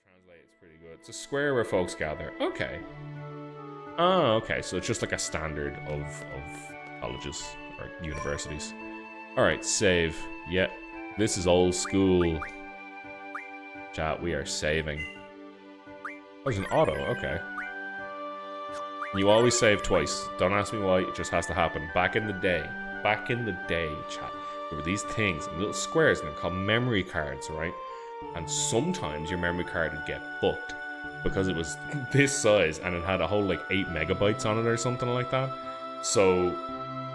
Translate, it's pretty good. It's a square where folks gather. Okay. Oh, okay. So it's just like a standard of colleges or universities. Alright, save. Yeah. This is old school. Chat, we are saving. There's an auto, okay. You always save twice. Don't ask me why, it just has to happen. Back in the day, chat, there were these things, little squares, and they're called memory cards, right? And sometimes your memory card would get fucked because it was this size and it had a whole like 8 megabytes on it or something like that. So,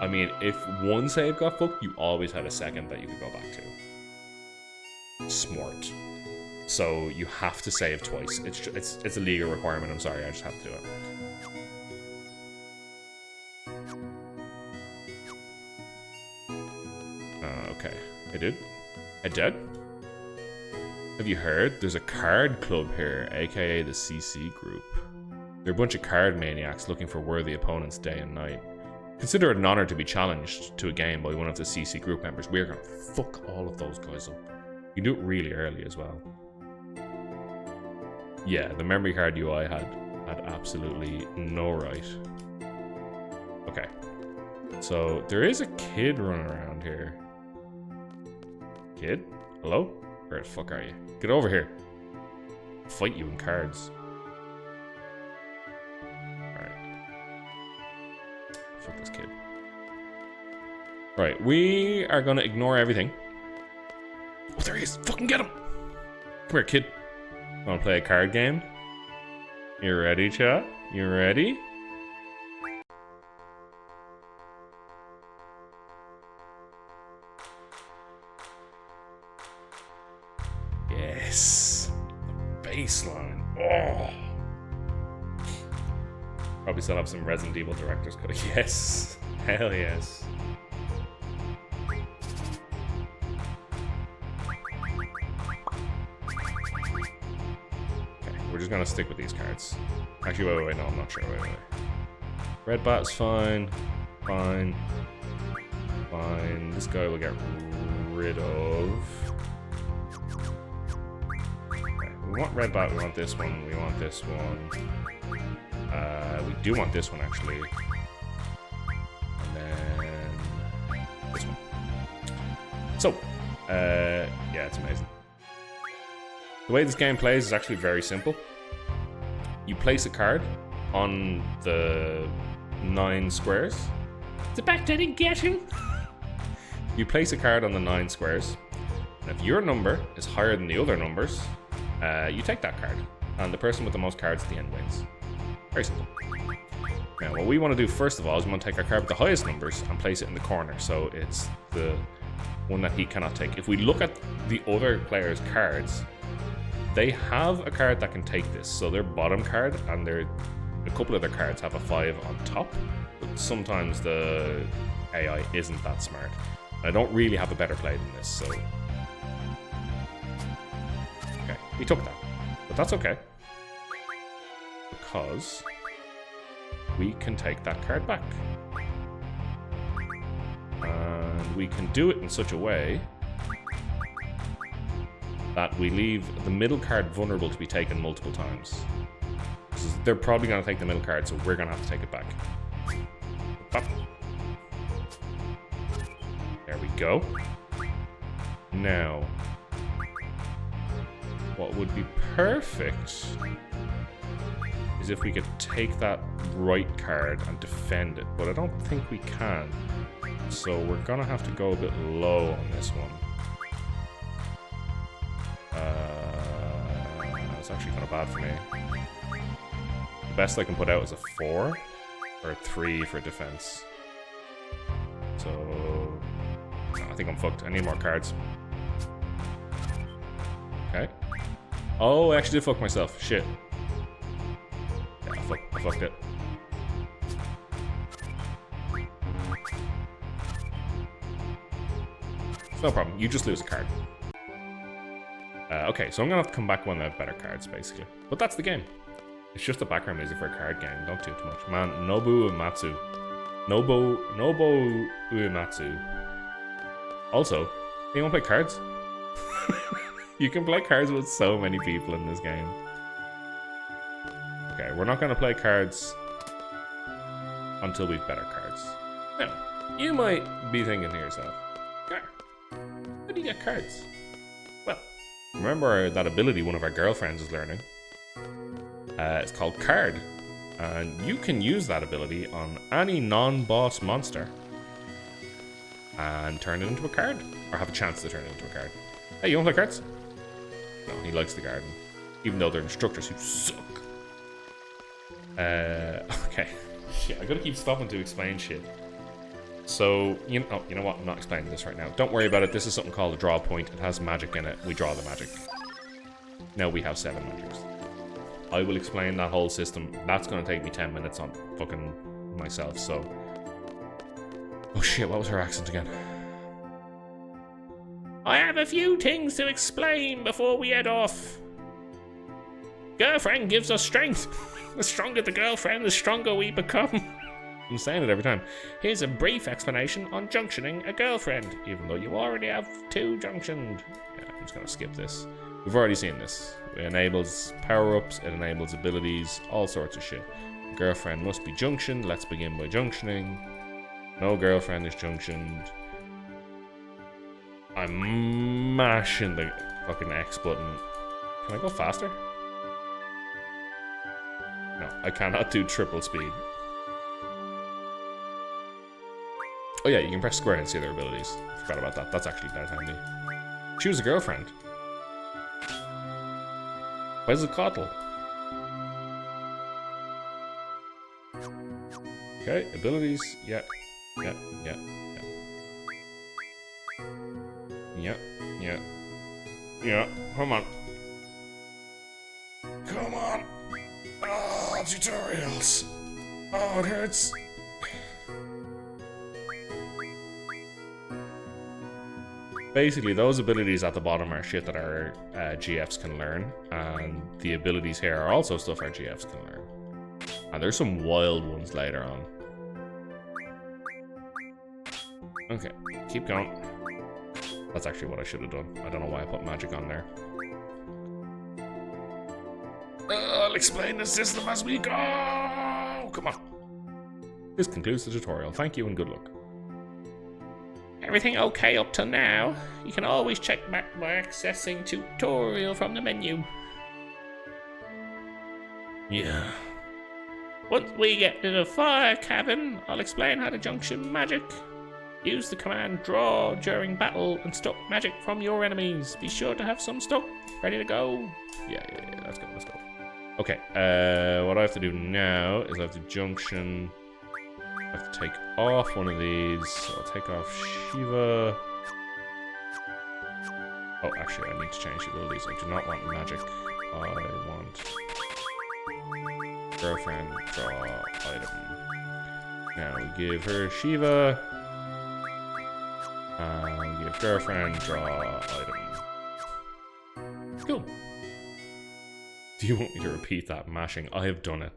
I mean, if one save got fucked, you always had a second that you could go back to. Smart. So you have to save twice. It's a legal requirement. I'm sorry, I just have to do it. Okay. I did? Have you heard? There's a card club here, aka the CC group. They're a bunch of card maniacs looking for worthy opponents day and night. Consider it an honor to be challenged to a game by one of the CC group members. We're gonna fuck all of those guys up. You can do it really early as well. Yeah, the memory card UI had absolutely no right. Okay. So, there is a kid running around here. Kid? Hello? Where the fuck are you? Get over here. I'll fight you in cards. Alright. Fuck this kid. Right, we are gonna ignore everything. Oh, there he is! Fucking get him! Come here, kid. Wanna play a card game? You ready, chat? You ready? Yes. The baseline. Oh. Probably still have some Resident Evil director's cut. Yes. Hell yes. We're just gonna stick with these cards. Actually, wait, no, I'm not sure. Wait. Red bat's fine. Fine. This guy will get rid of. Okay, we want red bat, we want this one, we want this one. We do want this one, actually. And then this one. So, yeah, it's amazing. The way this game plays is actually very simple. You place a card on the 9 squares. The fact I didn't get him. You place a card on the 9 squares, and if your number is higher than the other numbers, you take that card, and the person with the most cards at the end wins. Very simple. Now, what we want to do first of all is we want to take our card with the highest numbers and place it in the corner, so it's the one that he cannot take. If we look at the other player's cards, they have a card that can take this. So their bottom card and a couple of their cards have a 5 on top. But sometimes the AI isn't that smart. And I don't really have a better play than this, so... Okay, we took that. But that's okay. Because we can take that card back. And we can do it in such a way that we leave the middle card vulnerable to be taken multiple times. They're probably going to take the middle card, so we're going to have to take it back. Pop. There we go. Now, what would be perfect is if we could take that right card and defend it, but I don't think we can. So we're going to have to go a bit low on this one. It's actually kind of bad for me. The best I can put out is a 4 or a 3 for defense. So no, I think I'm fucked. I need more cards. Okay. Oh, I actually did fuck myself. Shit. Yeah, I fucked it. No problem. You just lose a card. Okay, so I'm gonna have to come back with one of the better cards, basically. But that's the game. It's just a background music for a card game. Don't do too much. Man, Nobu Uematsu. Nobu Uematsu. Also, you wanna play cards? You can play cards with so many people in this game. Okay, we're not going to play cards until we've better cards. Now, you might be thinking to yourself, Gar, how do you get cards? Well, remember that ability one of our girlfriends is learning? It's called Card. And you can use that ability on any non-boss monster and turn it into a card, or have a chance to turn it into a card. Hey, you want to play cards? No, he likes the garden, even though they're instructors who suck. Okay. Shit, I gotta keep stopping to explain shit. So, you know what? I'm not explaining this right now. Don't worry about it. This is something called a draw point. It has magic in it. We draw the magic. Now we have 7 magics. I will explain that whole system. That's gonna take me 10 minutes on fucking myself, so... Oh shit, what was her accent again? I have a few things to explain before we head off. Girlfriend gives us strength. The stronger the girlfriend, the stronger we become. I'm saying it every time. Here's a brief explanation on junctioning a girlfriend, even though you already have 2 junctioned. Yeah, I'm just gonna skip this. We've already seen this. It enables power-ups, it enables abilities, all sorts of shit. Girlfriend must be junctioned. Let's begin by junctioning. No girlfriend is junctioned. I'm mashing the fucking X button. Can I go faster? No, I cannot do triple speed. Oh yeah, you can press square and see their abilities. I forgot about that. That's actually dead handy. Choose a girlfriend. Quetzalcoatl. Okay, abilities. Yeah. Yeah, come on. Come on! Oh, tutorials! Oh, it hurts! Basically, those abilities at the bottom are shit that our GFs can learn, and the abilities here are also stuff our GFs can learn. And there's some wild ones later on. Okay, keep going. That's actually what I should have done. I don't know why I put magic on there. I'll explain the system as we go! Come on. This concludes the tutorial. Thank you and good luck. Everything okay up till now? You can always check back by accessing tutorial from the menu. Yeah. Once we get to the fire cabin, I'll explain how to junction magic. Use the command draw during battle and stop magic from your enemies. Be sure to have some stock ready to go. Yeah, let's go. Okay, what I have to do now is I have to junction. I have to take off one of these. So I'll take off Shiva. Oh, actually, I need to change the abilities. I do not want magic. I want girlfriend draw item. Now we give her Shiva. We give girlfriend draw item. Cool. Do you want me to repeat that mashing? I have done it.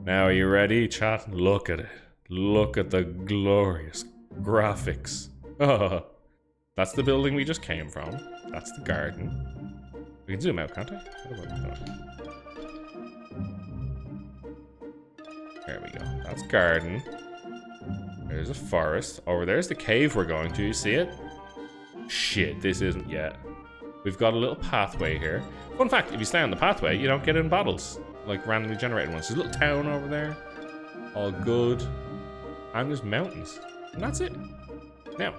Now are you ready, chat? Look at it. Look at the glorious graphics. Oh, that's the building we just came from. That's the garden. We can zoom out, can't I? There we go. That's garden. There's a forest. Over there's the cave we're going to. You see it? Shit, this isn't yet. We've got a little pathway here. Fun fact, if you stay on the pathway, you don't get in battles. Like randomly generated ones. There's a little town over there. All good. And there's mountains. And that's it. Now,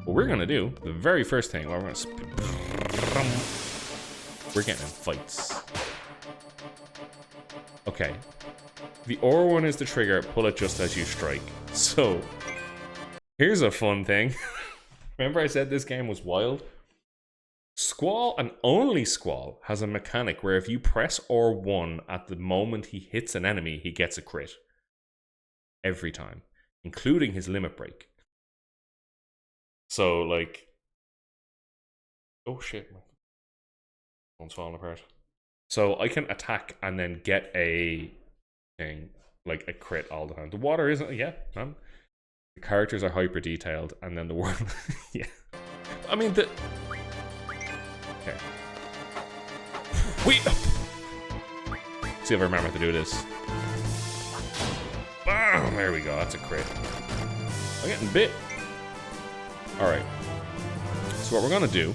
what we're going to do, the very first thing, we're getting in fights. Okay. The R1 is the trigger, pull it just as you strike. So, here's a fun thing. Remember I said this game was wild? Squall, and only Squall, has a mechanic where if you press R1 at the moment he hits an enemy, he gets a crit. Every time. Including his limit break. So, like... Oh shit, my phone's falling apart. So, I can attack and then get a thing, like a crit all the time. The water isn't... Yeah, man. The characters are hyper detailed, and then the world... Yeah. I mean, the... Okay. Wait! See if I remember to do this. Bam! There we go, that's a crit. I'm getting bit. Alright. So what we're gonna do...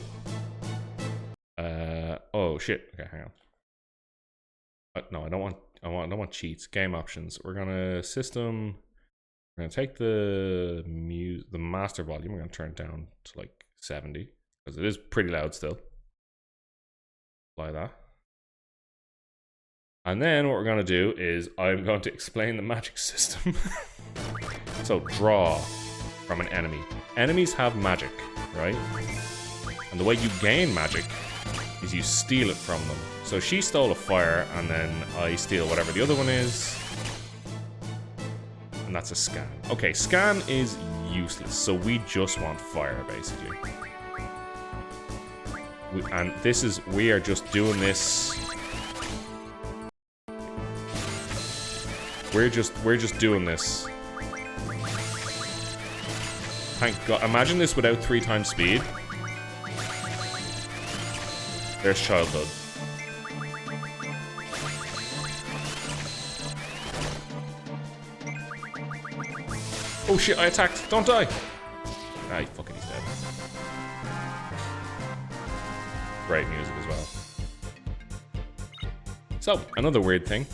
oh shit. Okay, hang on. No, I don't want cheats. Game options. We're gonna system... We're gonna take the master volume. We're gonna turn it down to like 70. Because it is pretty loud still. Apply that. And then what we're going to do is I'm going to explain the magic system. So draw from an enemy. Enemies have magic, right? And the way you gain magic is you steal it from them. So she stole a fire and then I steal whatever the other one is. And that's a scan. Okay, scan is useless. So we just want fire basically. And this is, we are just doing this. We're just doing this. Thank God. Imagine this without 3 times speed. There's childhood. Oh shit, I attacked. Don't die. Ah, fucking he's dead. Great music as well. So, another weird thing.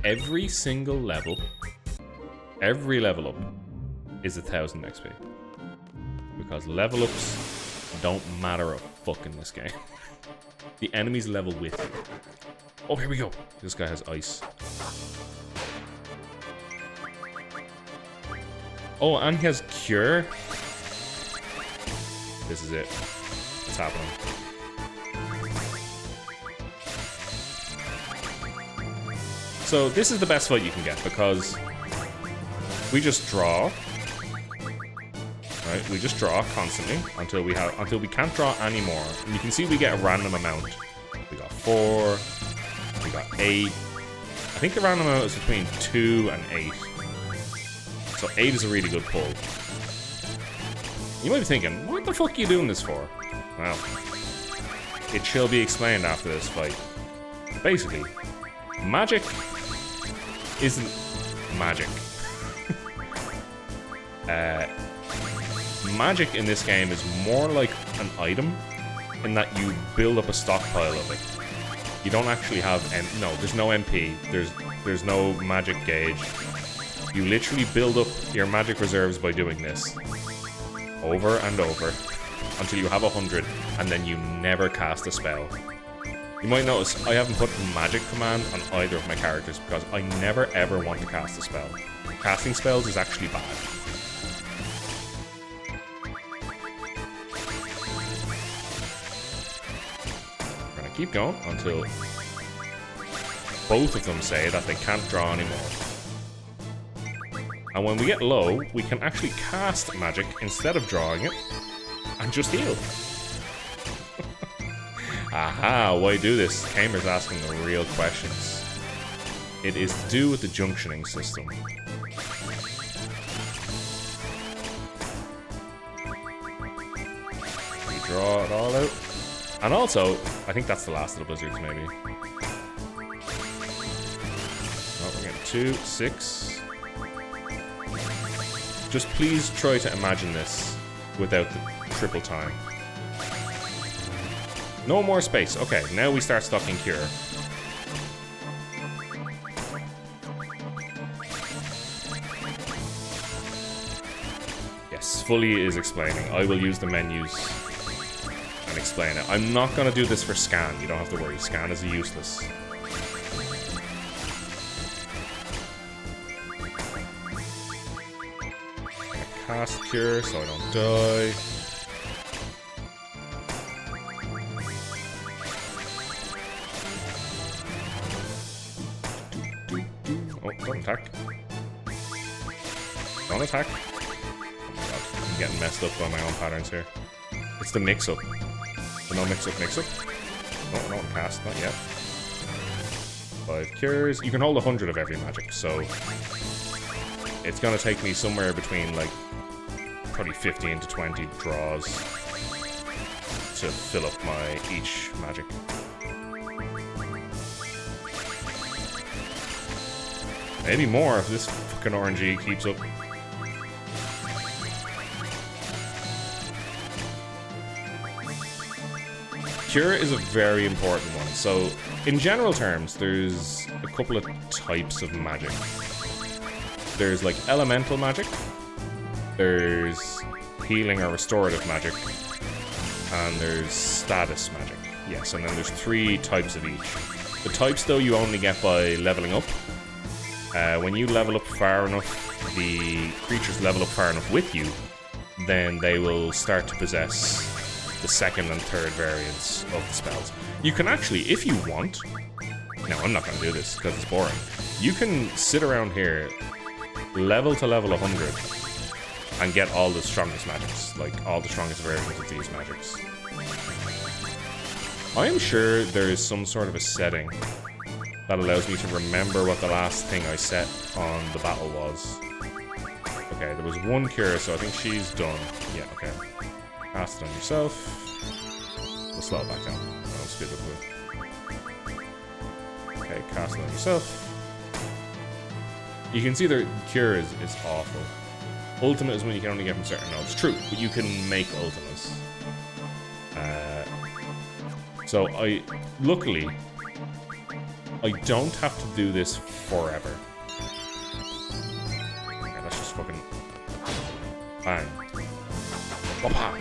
Every single level, every level up is 1000 XP. Because level ups don't matter a fuck in this game. The enemies level with you. Oh, here we go. This guy has ice. Oh, and he has cure. This is it. What's happening? So this is the best fight you can get because we just draw, right? We just draw constantly until we can't draw anymore. And you can see we get a random amount. We got 4, we got 8. I think the random amount is between 2 and 8. So 8 is a really good pull. You might be thinking, what the fuck are you doing this for? Well, it shall be explained after this fight. Basically, magic isn't magic. Magic in this game is more like an item in that you build up a stockpile of it. You don't actually have no, there's no MP, there's no magic gauge. You literally build up your magic reserves by doing this over and over until you have 100 and then you never cast a spell. You might notice I haven't put magic command on either of my characters because I never ever want to cast a spell. Casting spells is actually bad. We're gonna keep going until both of them say that they can't draw anymore. And when we get low, we can actually cast magic instead of drawing it and just heal. Aha, why do this? Kamer's asking the real questions. It is to do with the junctioning system. We draw it all out. And also, I think that's the last of the blizzards, maybe. Oh, we're getting 2, 6. Just please try to imagine this without the triple time. No more space. Okay, now we start stocking cure. Yes, fully is explaining. I will use the menus and explain it. I'm not going to do this for scan. You don't have to worry. Scan is useless. Cast cure so I don't die. Oh, don't attack. Don't attack. Oh my god, I'm getting messed up by my own patterns here. It's the mix-up. So no mix-up, mix-up. No, don't cast, not yet. 5 cures. You can hold 100 of every magic, so it's gonna take me somewhere between like probably 15 to 20 draws to fill up my each magic. Maybe more if this fucking RNG keeps up. Cure is a very important one. So, in general terms, there's a couple of types of magic. There's like elemental magic, there's healing or restorative magic, and there's status magic. Yes, and then there's 3 types of each. The types, though, you only get by leveling up. When you level up far enough, the creatures level up far enough with you, then they will start to possess the 2nd and 3rd variants of the spells. You can actually, if you want... No, I'm not going to do this because it's boring. You can sit around here, level to level 100, and get all the strongest magics, like all the strongest versions of these magics. I am sure there is some sort of a setting that allows me to remember what the last thing I set on the battle was. Okay, there was 1 cure, so I think she's done. Yeah, okay. Cast it on yourself. We'll slow it back down. I'll speed up with. Okay, cast it on yourself. You can see the cure is awful. Ultimate is when you can only get from certain nodes. True, but you can make ultimates. So luckily, I don't have to do this forever. Okay, let's just fucking bang. Whoppa!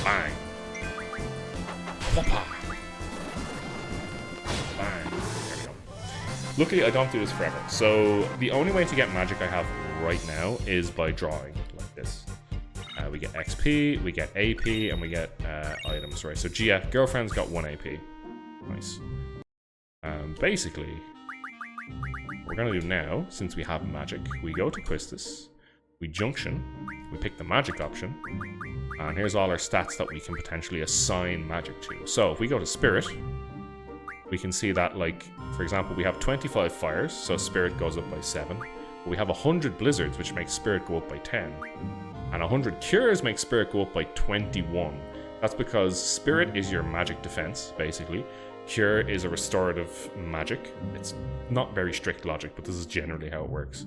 Bang. Whoppa! Bang. There we go. Luckily, I don't do this forever. So the only way to get magic I have right now is by drawing like this. We get XP, we get AP, and we get items, right? So girlfriend's got 1 AP. Nice. Basically, what we're gonna do now, since we have magic, we go to Quistis, we junction, we pick the magic option, and here's all our stats that we can potentially assign magic to. So if we go to Spirit, we can see that, like, for example, we have 25 fires, so Spirit goes up by 7. But we have 100 blizzards, which makes Spirit go up by 10. And 100 cures makes Spirit go up by 21. That's because Spirit is your magic defense, basically. Cure is a restorative magic. It's not very strict logic, but this is generally how it works.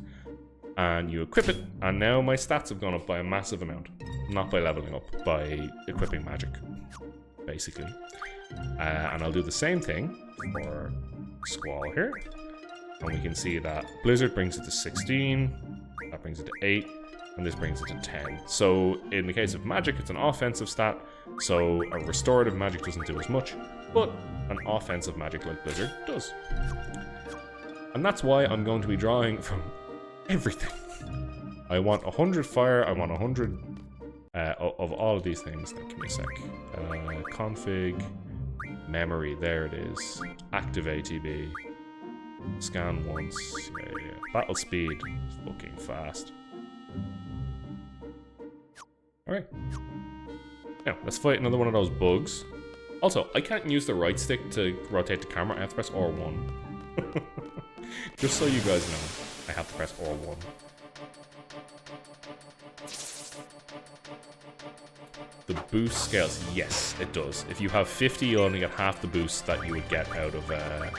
And you equip it, and now my stats have gone up by a massive amount. Not by leveling up, by equipping magic, basically. And I'll do the same thing for Squall here. And we can see that Blizzard brings it to 16, that brings it to 8, and this brings it to 10. So in the case of magic, it's an offensive stat, so a restorative magic doesn't do as much, but an offensive magic like Blizzard does. And that's why I'm going to be drawing from everything. I want 100 fire, I want 100 of all of these things. Give me a sec. Config, memory, there it is. Active ATB. Scan once, yeah. Battle speed, fucking fast. Alright. Now, let's fight another one of those bugs. Also, I can't use the right stick to rotate the camera, I have to press R1. Just so you guys know, I have to press R1. The boost scales, yes, it does. If you have 50, you'll only get half the boost that you would get out of 100.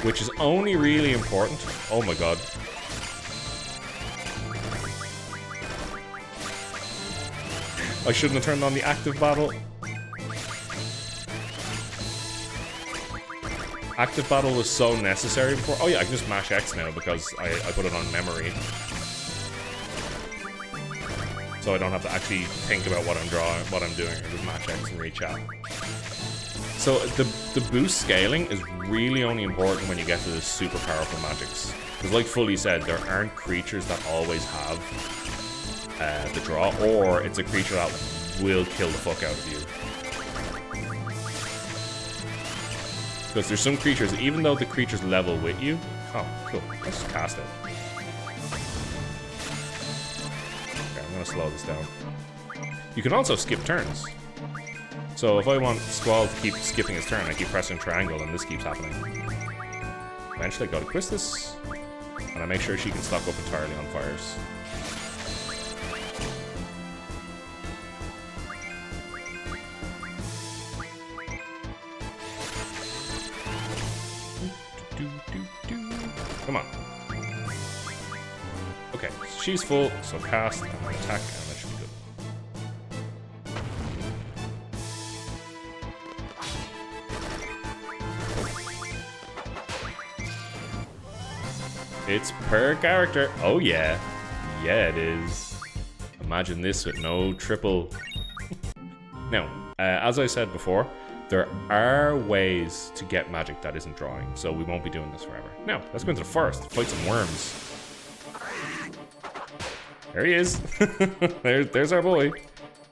Which is only really important. Oh my god. I shouldn't have turned on the active battle. Active battle was so necessary before. Oh yeah, I can just mash X now because I put it on memory. So I don't have to actually think about what I'm drawing, what I'm doing, or just mash X and reach out. So the boost scaling is really only important when you get to the super powerful magics. Because like Fully said, there aren't creatures that always have the draw, or it's a creature that will kill the fuck out of you. Because there's some creatures, even though the creature's level with you... Oh, cool. Let's just cast it. Okay, I'm gonna slow this down. You can also skip turns. So if I want Squall to keep skipping his turn, I keep pressing triangle and this keeps happening. Eventually I go to Quistis, and I make sure she can stock up entirely on fires. Come on. Okay, she's full, so cast and attack, and that should be good. It's per character. Oh yeah. Yeah, it is. Imagine this with no triple. Now, as I said before, there are ways to get magic that isn't drawing, so we won't be doing this forever. Now, let's go into the forest, fight some worms. There he is. there's our boy.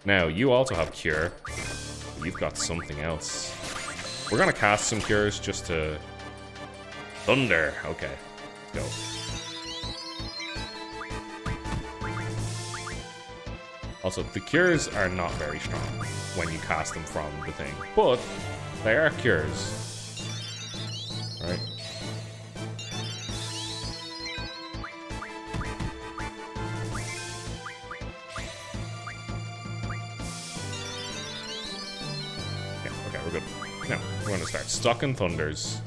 Now, you also have cure. You've got something else. We're gonna cast some cures just to... Thunder. Okay, go. Also, the cures are not very strong when you cast them from the thing, but they are cures. Right? Okay, we're good. Now, we're going to start stocking thunders.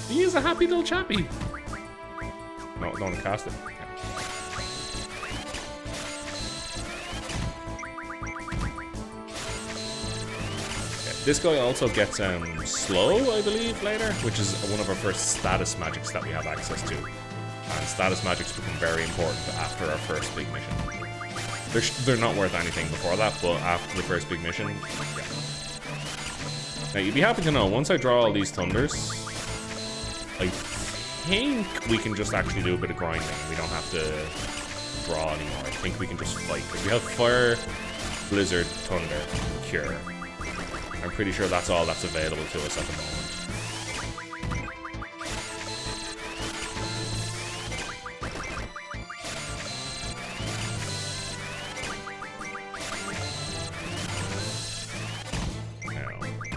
He is a happy little chappy. No, don't want to cast it. This guy also gets slow, I believe, later, which is one of our first status magics that we have access to. And status magics become very important after our first big mission. They're not worth anything before that, but after the first big mission, yeah. Now, you'd be happy to know, once I draw all these thunders, I think we can just actually do a bit of grinding. We don't have to draw anymore. I think we can just fight. Because we have Fire, Blizzard, Thunder, Cure. I'm pretty sure that's all that's available to us at the moment.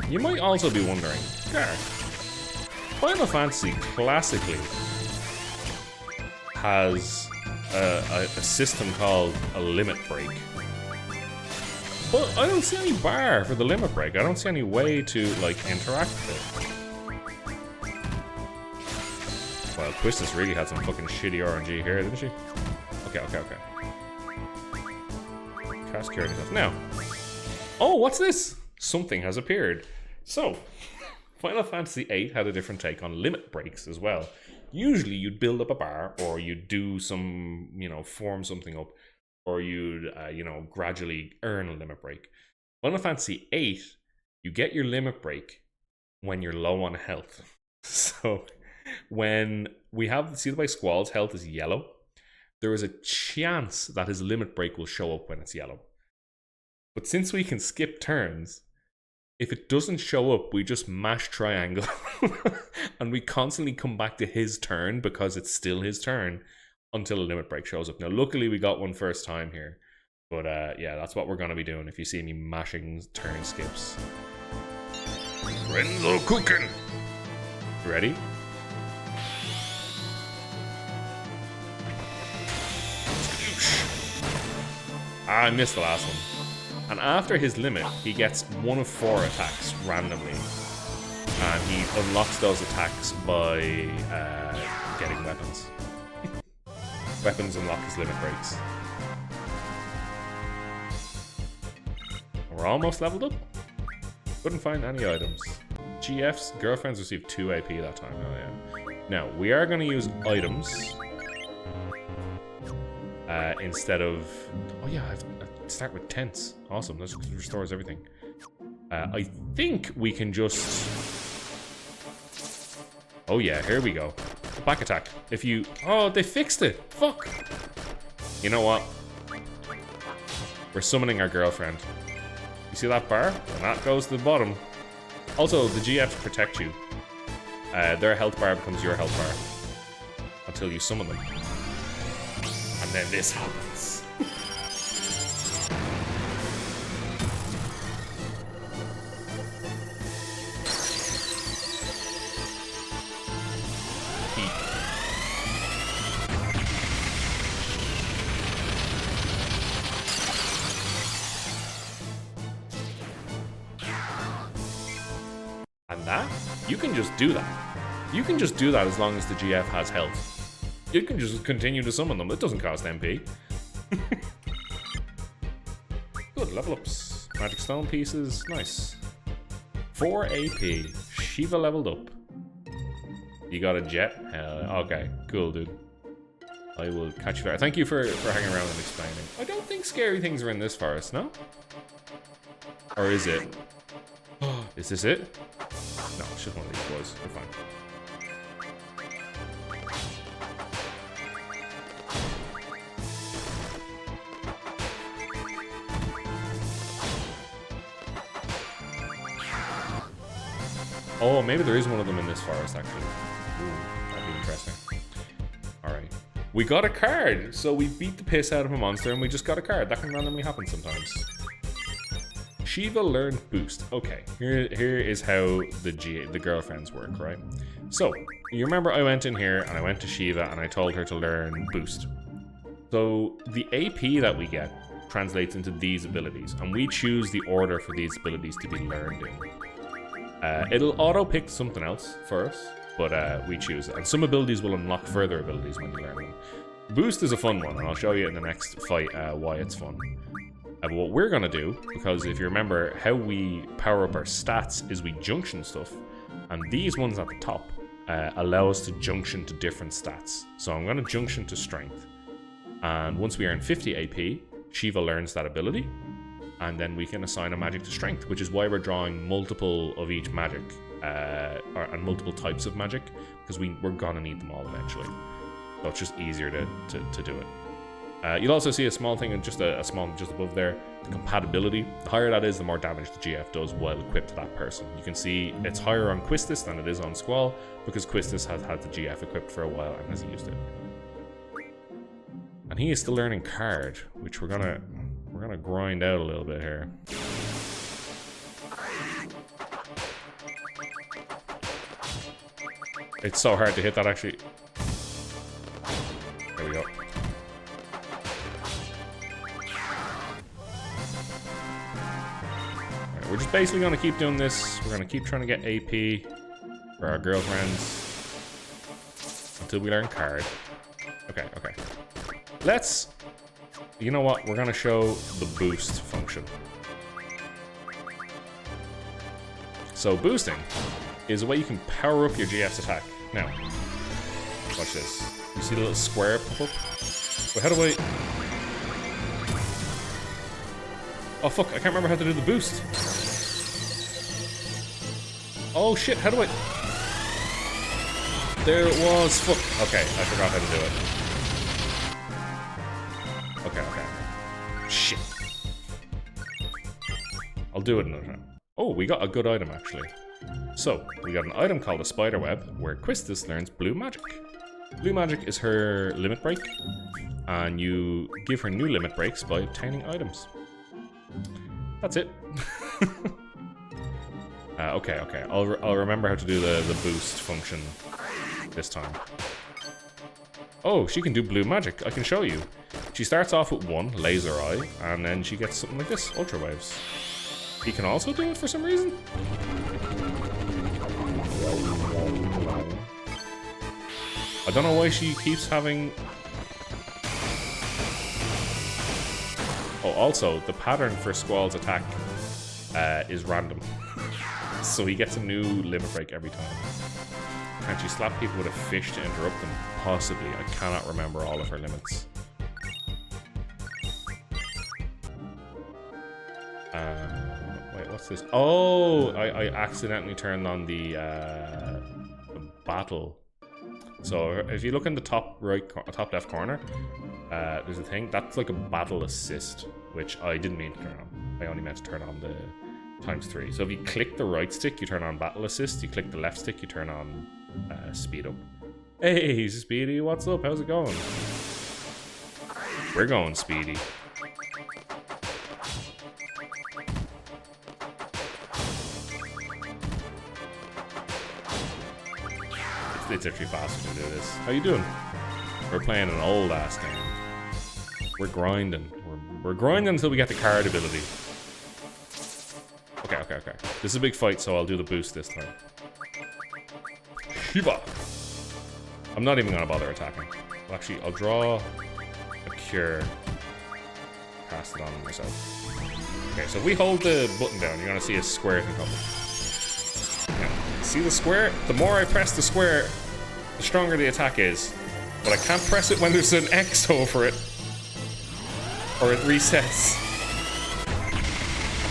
Now, you might also be wondering, Final Fantasy classically has a system called a limit break. But I don't see any bar for the limit break. I don't see any way to, like, interact with it. Well, Quistis really had some fucking shitty RNG here, didn't she? Okay. Cast cure stuff. Now. Oh, what's this? Something has appeared. So, Final Fantasy VIII had a different take on limit breaks as well. Usually you'd build up a bar, or you'd do some, form something up, or you'd, gradually earn a limit break. Final Fantasy VIII, you get your limit break when you're low on health. So, when we have, see the way Squall's health is yellow? There is a chance that his limit break will show up when it's yellow. But since we can skip turns, if it doesn't show up, we just mash triangle. And we constantly come back to his turn because it's still his turn. Until a limit break shows up. Now, luckily, we got one first time here. But, yeah, that's what we're going to be doing if you see me mashing turn skips. Friends are cooking! Ready? I missed the last one. And after his limit, he gets 1 of 4 attacks randomly. And he unlocks those attacks by getting weapons. Weapons unlock his limit breaks. We're almost leveled up. Couldn't find any items. GF's girlfriends received 2 AP that time. Oh yeah. Now we are going to use items instead of. Oh yeah, I start with tents. Awesome. That restores everything. I think we can just. Oh yeah, here we go. Back attack. If you... Oh, they fixed it. Fuck. You know what? We're summoning our girlfriend. You see that bar? And that goes to the bottom. Also, the GFs protect you. Their health bar becomes your health bar. Until you summon them. And then this happens. And that, you can just do that. You can just do that as long as the GF has health. You can just continue to summon them. It doesn't cost MP. Good, level ups. Magic stone pieces, nice. 4 AP. Shiva leveled up. You got a jet? Okay, cool, dude. I will catch you there. Thank you for hanging around and explaining. I don't think scary things are in this forest, no? Or is it? Is this it? No, it's just one of these boys. We're fine. Oh, maybe there is one of them in this forest, actually. Ooh, that'd be interesting. Alright. We got a card! So we beat the piss out of a monster and we just got a card. That can randomly happen sometimes. Shiva learned boost. Okay, here is how the girlfriends work, right? So, you remember I went in here and I went to Shiva and I told her to learn boost. So, the AP that we get translates into these abilities, and we choose the order for these abilities to be learned in. It'll auto-pick something else for us, but we choose it. And some abilities will unlock further abilities when you learn them. Boost is a fun one, and I'll show you in the next fight why it's fun. But what we're going to do, because if you remember, how we power up our stats is we junction stuff, and these ones at the top allow us to junction to different stats. So I'm going to junction to strength, and once we earn 50 AP, Shiva learns that ability, and then we can assign a magic to strength, which is why we're drawing multiple of each magic, and multiple types of magic, because we're gonna need them all eventually. So it's just easier to do it. You'll also see a small thing, just just above there, the compatibility. The higher that is, the more damage the GF does while equipped to that person. You can see it's higher on Quistis than it is on Squall, because Quistis has had the GF equipped for a while and has used it. And he is still learning card, which we're gonna grind out a little bit here. It's so hard to hit that, actually. There we go. Right, we're just basically gonna keep doing this. We're gonna keep trying to get AP for our girlfriends until we learn card. Okay, okay. Let's... You know what? We're gonna show the boost function. So boosting is a way you can power up your GF's attack. Now, watch this. You see the little square pop up? Wait, how do I... Oh fuck, I can't remember how to do the boost. Oh shit, how do I... There it was, fuck. Okay, I forgot how to do it. Okay, okay. Shit. I'll do it another time. Oh, we got a good item, actually. So, we got an item called a spider web, where Quistis learns blue magic. Blue magic is her limit break, and you give her new limit breaks by obtaining items. That's it. Okay, okay. I'll remember how to do the boost function this time. Oh, she can do blue magic. I can show you. She starts off with 1, laser eye, and then she gets something like this, ultra waves. He can also do it for some reason. I don't know why she keeps having... Oh, also, the pattern for Squall's attack is random. So he gets a new limit break every time. Can she slap people with a fish to interrupt them? Possibly. I cannot remember all of her limits. Wait, what's this? Oh, I accidentally turned on the battle. So if you look in the top right, top left corner, there's a thing that's like a battle assist, which I didn't mean to turn on. I only meant to turn on the ×3. So if you click the right stick, you turn on battle assist. You click the left stick, you turn on speed up. Hey, Speedy, what's up? How's it going? We're going, Speedy. It's actually faster to do this. How you doing? We're playing an old ass game. We're grinding. We're grinding until we get the card ability. Okay, okay, okay. This is a big fight, so I'll do the boost this time. Shiva! I'm not even gonna bother attacking. Well, actually, I'll draw a cure. Cast it on myself. Okay, so if we hold the button down, you're gonna see a square thing come. Yeah. See the square? The more I press the square, the stronger the attack is. But I can't press it when there's an X over it. Or it resets.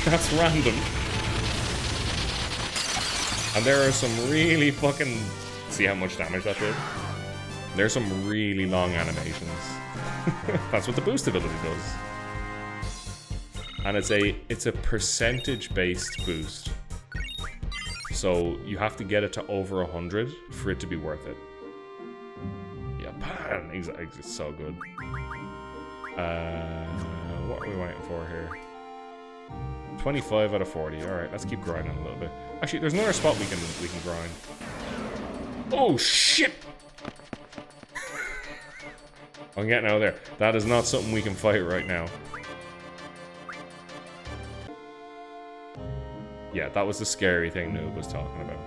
That's random. And there are some really fucking... See how much damage that did? There's some really long animations. That's what the boost ability does. And it's a percentage-based boost. So you have to get it to over 100 for it to be worth it. Yeah, man, it's so good. What are we waiting for here? 25 out of 40. Alright, let's keep grinding a little bit. Actually, there's another spot we can grind. Oh shit! I'm getting out of there. That is not something we can fight right now. Yeah, that was the scary thing Noob was talking about.